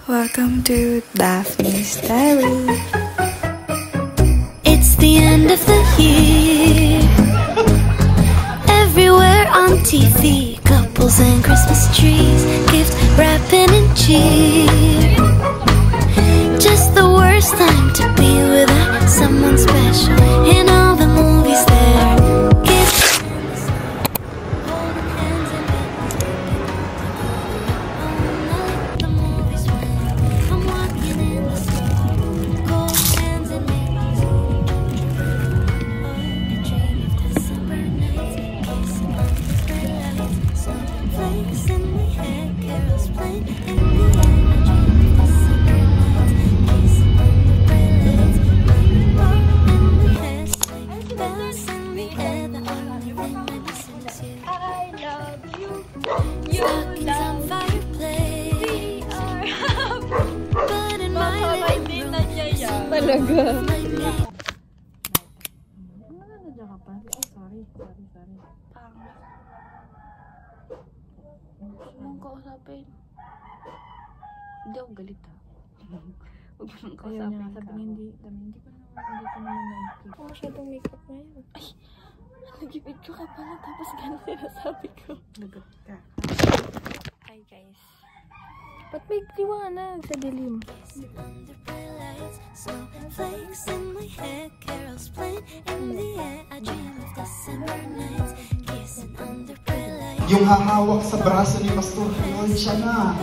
Welcome to Daphne's Diary. It's the end of the year. Everywhere on TV, couples and Christmas trees, gift wrapping and cheer. Just the worst time to be without someone special. In all the movies there, gifts. Holding hands and the movies when I'm walking in the snow. Cold hands and mittens. A dream of December nights, kissing on the red lights, snowflakes in my hair, carols playing in the air. Talaga. Huwag mo kausapin. Hindi ako galit ha. Huwag mo nang kausapin ka. Sabi hindi ko naman nakikita. Masyadong makeup na yun. Ay, nag-video ka pala tapos gano'n sinasabi ko. Lagot ka. Hi guys. Ba't may liwanag sa dilim? Snowflakes in my hair, carols playing in the air. I dream of December nights, kissing under pretty lights. Yung hahawak sa braso ni Pastor, yun siya na.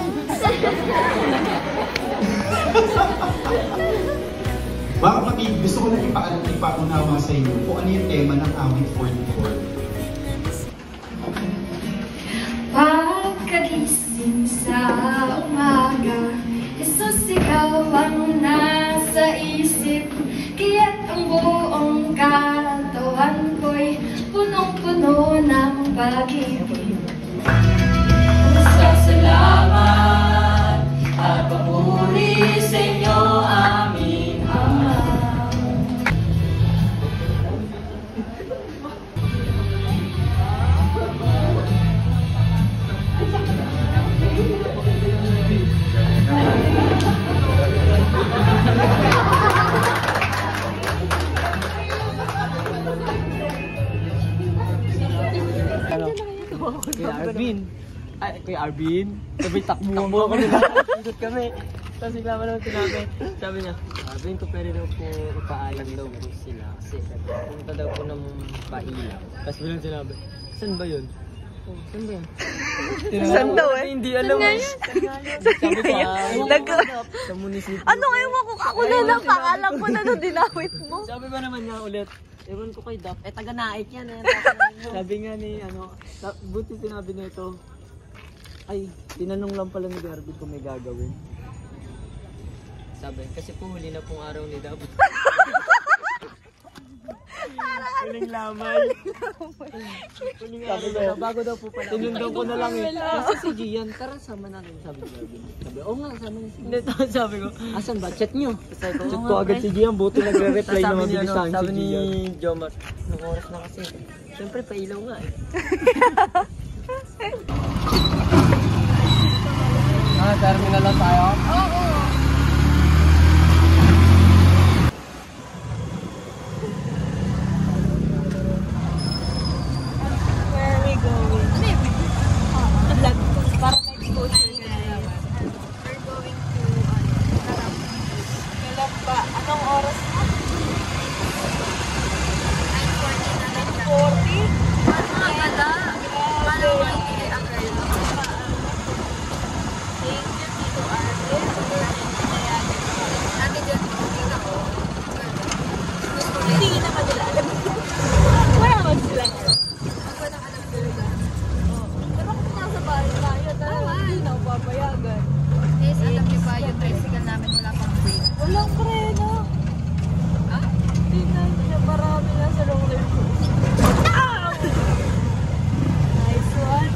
Mga kapatid, gusto ko lang ipaunawa sa inyo kung ano yung tema ng awit 44. Pagkagising sa umaga, Jesus, ikaw ang nasa isip. Kaya't ang buong katawan ko'y punong-puno ng pag-ibig. Salamat at papuri sa inyo, aming Ama. Kay Arvin, sabi takbo kami na, ikot kami. Tapos bigla mo naman sinabi, sabi niya, Arvin, ko pwede daw po ipaalam daw po sila kasi pumunta daw po ng pailaw. Tapos bilang sinabi, saan ba yun? Oh, saan ba yun? Saan daw eh? Hindi alam mo. Sabi ko, sa munisipyo. Ano kayo ako na lang, pangalan ko na nung dinawit mo. Sabi ba naman niya ulit, ewan ko kay Dap, taga-naik yan eh. Sabi nga ni, buti sinabi na ito, ay, tinanong lang pala ni Garvin kung may gagawin. Sabi, kasi po huli na pong araw ni Dap. Huling lamay. Sabi ko, bago daw po pala. Tinundong ko na lang eh. Kasi si Gian, tara sama natin, sabi ni Garvin. Sabi, oo nga, sama niya si Gian. Sabi ko, asan ba? Chat nyo. Chat ko agad si Gian, buti nagre-reply na mabilis sa akin si Gian. Sabi ni Jomar, nung oras na kasi. Siyempre, pailaw nga eh. Terminal lang tayo? Oo! Where are we going? Para na-exposure ka na naman. We're going to Kalamba. Anong oras na? 9:40 na lang. 9:40? Parang hindi ang girl. Thank you, Tito Arvin. Natin dyan, tingin ako. Hindi na kanila alam. Wala naman sila. Ang walang alam talaga. Pero kung nasa bahay tayo, hindi na ako papayagan. Guys, alam niyo ba yung tricycle namin wala pang brake? Walang preno. Ah? Hindi na siya, marami na sa roller coaster. Nice one.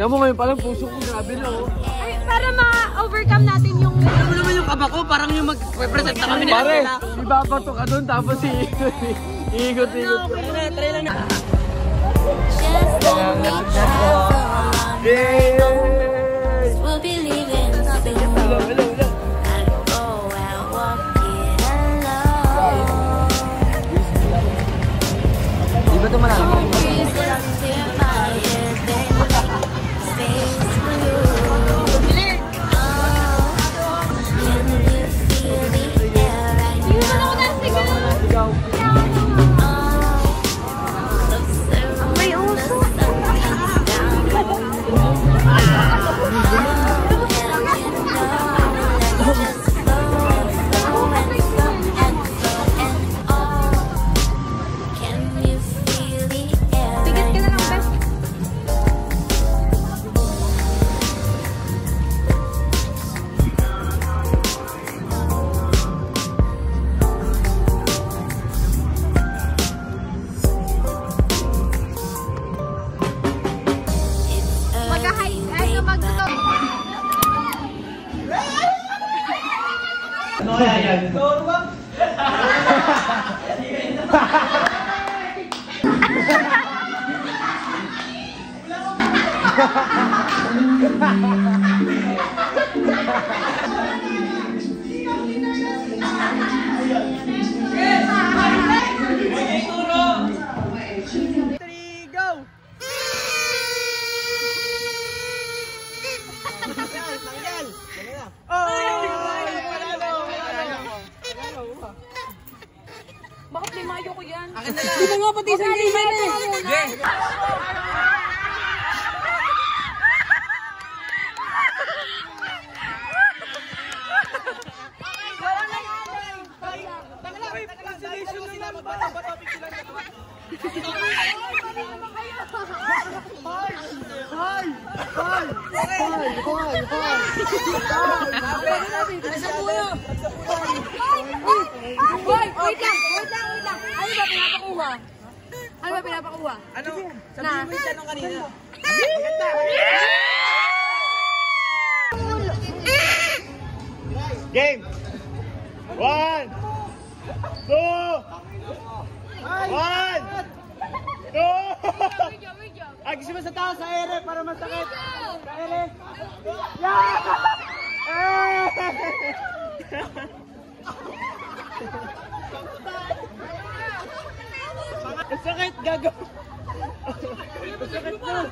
Tama mo ngayon palang puso ko grabe na oh. Ay, para ma-overcome natin yung... Alam mo naman yung kaba ko, parang yung mag-represent na kami nila. Pare, ibabato ka doon tapos iikot-ikot. Try lang na. Just let me travel on my own. We'll be leaving soon. I'd go out walking alone. Di ba ito marami? Breezes clear my head, then space blue. Can you feel the air right now? May uso. Bakit limayo ko yan? Di ba nga pati isang game na eh? Boy, wait lang. Ano ba pinapakuha? Ano? Sabihin mo yung tanong kanina. Game! 1, 2, 1, 2! Ay, gusto mo sa taas, sa ere, para masakit. Sa ere. Yeah! Ang sakit, gago. Ang sakit na.